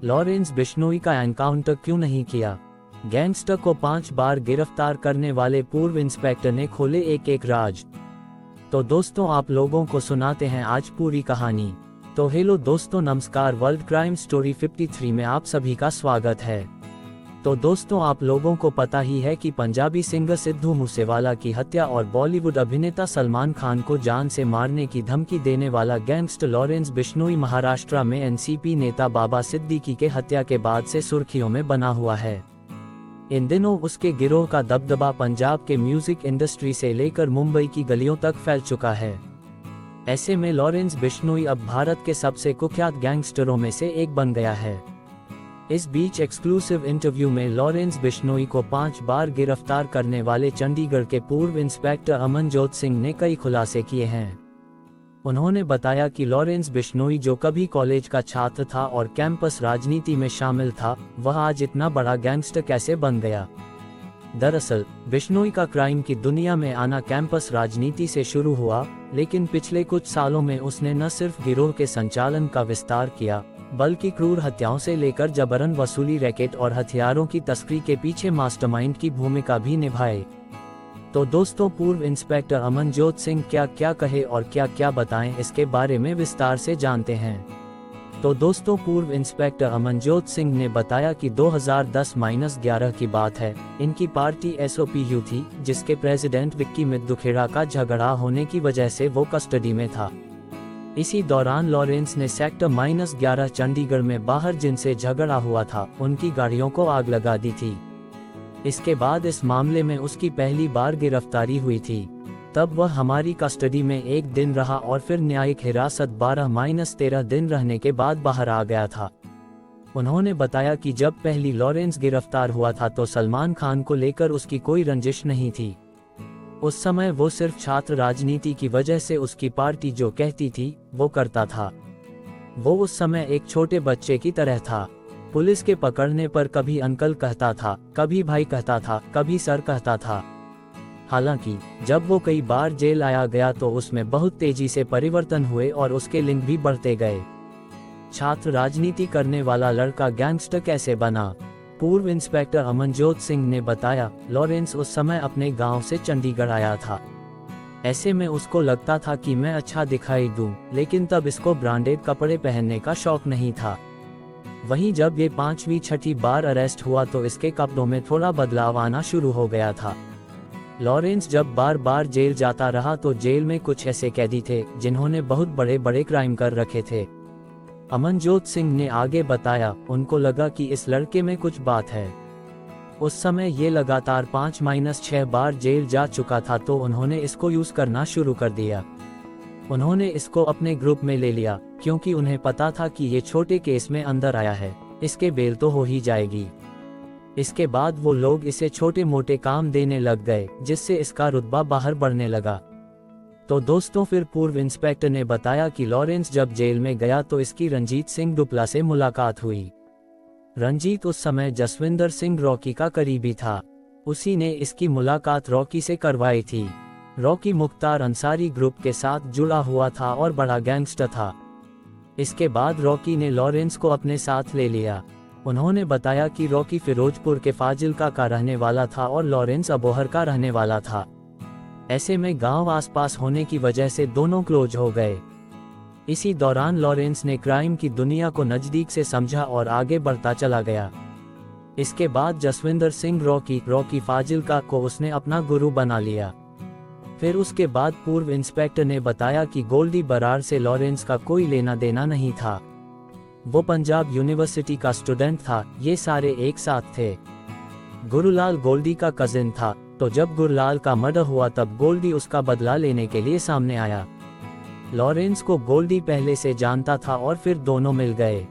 Lawrence Bishnoi का encounter क्यों नहीं किया? गैंगस्टर को 5 बार गिरफ्तार करने वाले पूर्व इंस्पेक्टर ने खोले एक राज। तो दोस्तों, आप लोगों को सुनाते हैं आज पूरी कहानी। तो हेलो दोस्तों, नमस्कार। वर्ल्ड क्राइम स्टोरी 53 में आप सभी का स्वागत है। तो दोस्तों, आप लोगों को पता ही है कि पंजाबी सिंगर सिद्धू मूसेवाला की हत्या और बॉलीवुड अभिनेता सलमान खान को जान से मारने की धमकी देने वाला गैंगस्टर लॉरेंस बिश्नोई महाराष्ट्र में एनसीपी नेता बाबा सिद्दीकी के हत्या के बाद से सुर्खियों में बना हुआ है। इन दिनों उसके गिरोह का दबदबा पंजाब के म्यूजिक इंडस्ट्री से लेकर मुंबई की गलियों तक फैल चुका है। ऐसे में लॉरेंस बिश्नोई अब भारत के सबसे कुख्यात गैंगस्टरों में से एक बन गया है। इस बीच एक्सक्लूसिव इंटरव्यू में लॉरेंस बिश्नोई को 5 बार गिरफ्तार करने वाले चंडीगढ़ के पूर्व इंस्पेक्टर अमनजोत सिंह ने कई खुलासे किए हैं। उन्होंने बताया कि लॉरेंस बिश्नोई, जो कभी कॉलेज का छात्र था और कैंपस राजनीति में शामिल था, वह आज इतना बड़ा गैंगस्टर कैसे बन गया। दरअसल बिश्नोई का क्राइम की दुनिया में आना कैंपस राजनीति से शुरू हुआ, लेकिन पिछले कुछ सालों में उसने न सिर्फ गिरोह के संचालन का विस्तार किया, बल्कि क्रूर हत्याओं से लेकर जबरन वसूली, रैकेट और हथियारों की तस्करी के पीछे मास्टरमाइंड की भूमिका भी निभाए। तो दोस्तों, पूर्व इंस्पेक्टर अमनजोत सिंह क्या क्या कहे और क्या क्या बताएं, इसके बारे में विस्तार से जानते हैं। तो दोस्तों, पूर्व इंस्पेक्टर अमनजोत सिंह ने बताया कि 2010-11 की बात है। इनकी पार्टी SOPU थी, जिसके प्रेसिडेंट विक्की मित्तुखेड़ा का झगड़ा होने की वजह से वो कस्टडी में था। इसी दौरान लॉरेंस ने सेक्टर -11 चंडीगढ़ में बाहर जिनसे झगड़ा हुआ था, उनकी गाड़ियों को आग लगा दी थी। इसके बाद इस मामले में उसकी पहली बार गिरफ्तारी हुई थी। तब वह हमारी कस्टडी में 1 दिन रहा और फिर न्यायिक हिरासत 12-13 दिन रहने के बाद बाहर आ गया था। उन्होंने बताया कि जब पहली लॉरेंस गिरफ्तार हुआ था तो सलमान खान को लेकर उसकी कोई रंजिश नहीं थी। उस समय वो सिर्फ छात्र राजनीति की वजह से उसकी पार्टी जो कहती थी वो करता था। वो उस समय एक छोटे बच्चे की तरह था। पुलिस के पकड़ने पर कभी अंकल कहता था, कभी भाई कहता था, कभी सर कहता था। हालांकि जब वो कई बार जेल आया गया तो उसमें बहुत तेजी से परिवर्तन हुए और उसके लिंक भी बढ़ते गए। छात्र राजनीति करने वाला लड़का गैंगस्टर कैसे बना? पूर्व इंस्पेक्टर अमनजोत सिंह ने बताया, लॉरेंस उस समय अपने गांव से चंडीगढ़ आया था। ऐसे में उसको लगता था कि मैं अच्छा दिखाई दूं, लेकिन तब इसको ब्रांडेड कपड़े पहनने का शौक नहीं था। वहीं जब ये 5वीं-6ठी बार अरेस्ट हुआ तो इसके कपड़ों में थोड़ा बदलाव आना शुरू हो गया था। लॉरेंस जब बार बार जेल जाता रहा तो जेल में कुछ ऐसे कैदी थे जिन्होंने बहुत बड़े बड़े क्राइम कर रखे थे। अमनजोत सिंह ने आगे बताया, उनको लगा कि इस लड़के में कुछ बात है। उस समय ये लगातार 5-6 बार जेल जा चुका था, तो उन्होंने इसको यूज करना शुरू कर दिया। उन्होंने इसको अपने ग्रुप में ले लिया, क्योंकि उन्हें पता था कि ये छोटे केस में अंदर आया है, इसके बेल तो हो ही जाएगी। इसके बाद वो लोग इसे छोटे मोटे काम देने लग गए, जिससे इसका रुतबा बाहर बढ़ने लगा। तो दोस्तों, फिर पूर्व इंस्पेक्टर ने बताया कि लॉरेंस जब जेल में गया तो इसकी रंजीत सिंह डुपला से मुलाकात हुई। रंजीत उस समय जसविंदर सिंह रॉकी का करीबी था। उसी ने इसकी मुलाकात रॉकी से करवाई थी। रॉकी मुख्तार अंसारी ग्रुप के साथ जुड़ा हुआ था और बड़ा गैंगस्टर था। इसके बाद रॉकी ने लॉरेंस को अपने साथ ले लिया। उन्होंने बताया कि रॉकी फिरोजपुर के फाजिल्का का रहने वाला था और लॉरेंस अबोहर का रहने वाला था। ऐसे में गांव आसपास होने की वजह से दोनों क्लोज हो गए। इसी दौरान लॉरेंस ने क्राइम की दुनिया को नज़दीक से समझा और आगे बढ़ता चला गया। इसके बाद जसविंदर सिंह रॉकी फाजिल्का को उसने अपना गुरु बना लिया। फिर उसके बाद पूर्व इंस्पेक्टर ने बताया कि गोल्डी बरार से लॉरेंस का कोई लेना देना नहीं था। वो पंजाब यूनिवर्सिटी का स्टूडेंट था। ये सारे एक साथ थे। गुरुलाल गोल्डी का कजिन था, तो जब गुरुलाल का मर्डर हुआ तब गोल्डी उसका बदला लेने के लिए सामने आया। लॉरेंस को गोल्डी पहले से जानता था और फिर दोनों मिल गए।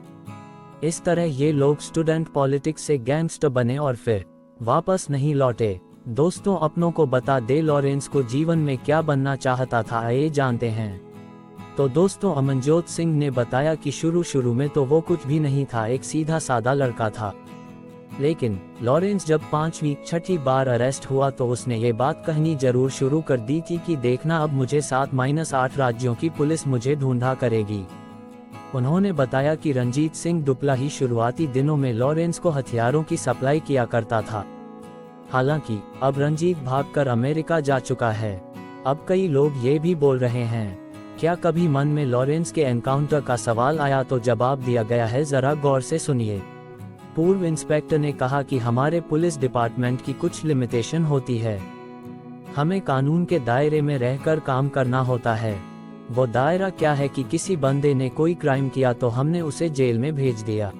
इस तरह ये लोग स्टूडेंट पॉलिटिक्स से गैंगस्टर बने और फिर वापस नहीं लौटे। दोस्तों, अपनों को बता दे लॉरेंस को जीवन में क्या बनना चाहता था, आइए जानते हैं। तो दोस्तों, अमनजोत सिंह ने बताया कि शुरू में तो वो कुछ भी नहीं था, एक सीधा सादा लड़का था। लेकिन लॉरेंस जब 5वीं-6ठी बार अरेस्ट हुआ तो उसने ये बात कहनी जरूर शुरू कर दी थी कि देखना, अब मुझे 7-8 राज्यों की पुलिस मुझे ढूंढा करेगी। उन्होंने बताया कि रंजीत सिंह दुपला ही शुरुआती दिनों में लॉरेंस को हथियारों की सप्लाई किया करता था। हालांकि अब रंजीत भागकर अमेरिका जा चुका है। अब कई लोग ये भी बोल रहे हैं, क्या कभी मन में लॉरेंस के एनकाउंटर का सवाल आया? तो जवाब दिया गया है, जरा गौर से सुनिए। पूर्व इंस्पेक्टर ने कहा कि हमारे पुलिस डिपार्टमेंट की कुछ लिमिटेशन होती है, हमें कानून के दायरे में रहकर काम करना होता है। वो दायरा क्या है कि किसी बंदे ने कोई क्राइम किया तो हमने उसे जेल में भेज दिया।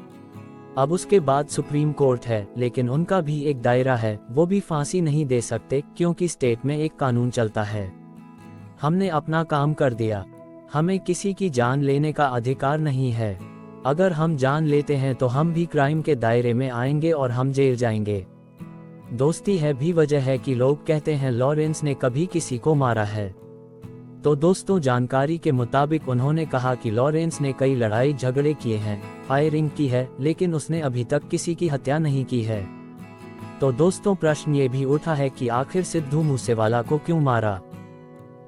अब उसके बाद सुप्रीम कोर्ट है, लेकिन उनका भी एक दायरा है, वो भी फांसी नहीं दे सकते क्योंकि स्टेट में एक कानून चलता है। हमने अपना काम कर दिया, हमें किसी की जान लेने का अधिकार नहीं है। अगर हम जान लेते हैं तो हम भी क्राइम के दायरे में आएंगे और हम जेल जाएंगे। दोस्ती है भी वजह है कि लोग कहते हैं लॉरेंस ने कभी किसी को मारा है। तो दोस्तों, जानकारी के मुताबिक उन्होंने कहा कि लॉरेंस ने कई लड़ाई झगड़े किए हैं, फायरिंग की है, लेकिन उसने अभी तक किसी की हत्या नहीं की है। तो दोस्तों, प्रश्न ये भी उठा है कि आखिर सिद्धू मूसेवाला को क्यों मारा?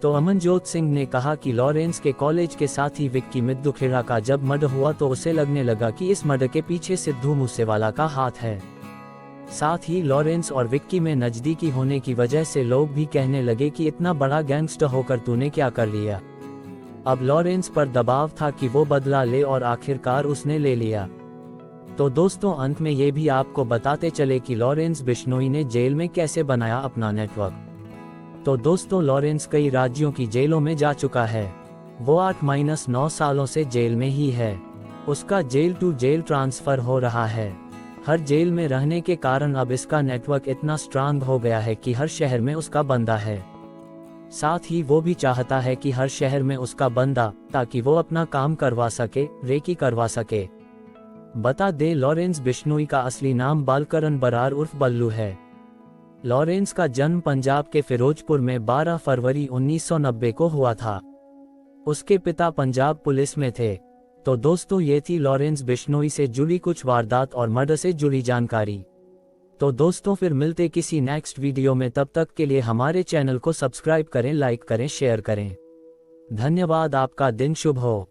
तो अमनजोत सिंह ने कहा कि लॉरेंस के कॉलेज के साथी विक्की मिद्दुखेड़ा का जब मर्डर हुआ तो उसे लगने लगा कि इस मर्डर के पीछे सिद्धू मूसेवाला का हाथ है। साथ ही लॉरेंस और विक्की में नजदीकी होने की वजह से लोग भी कहने लगे कि इतना बड़ा गैंगस्टर होकर तूने क्या कर लिया। अब लॉरेंस पर दबाव था कि वो बदला ले और आखिरकार उसने ले लिया। तो दोस्तों, अंत में ये भी आपको बताते चले कि लॉरेंस बिश्नोई ने जेल में कैसे बनाया अपना नेटवर्क। तो दोस्तों, लॉरेंस कई राज्यों की जेलों में जा चुका है। वो 8-9 सालों से जेल में ही है। उसका जेल टू जेल ट्रांसफर हो रहा है। हर जेल में रहने के कारण अब इसका नेटवर्क इतना स्ट्रांग हो गया है कि हर शहर में उसका बंदा है। साथ ही वो भी चाहता है कि हर शहर में उसका बंदा, ताकि वो अपना काम करवा सके, रेकी करवा सके। बता दे, लॉरेंस बिश्नोई का असली नाम बालकरन बरार उर्फ बल्लू है। लॉरेंस का जन्म पंजाब के फिरोजपुर में 12 फरवरी 1990 को हुआ था। उसके पिता पंजाब पुलिस में थे। तो दोस्तों, ये थी लॉरेंस बिश्नोई से जुड़ी कुछ वारदात और मर्डर से जुड़ी जानकारी। तो दोस्तों, फिर मिलते किसी नेक्स्ट वीडियो में। तब तक के लिए हमारे चैनल को सब्सक्राइब करें, लाइक करें, शेयर करें। धन्यवाद। आपका दिन शुभ हो।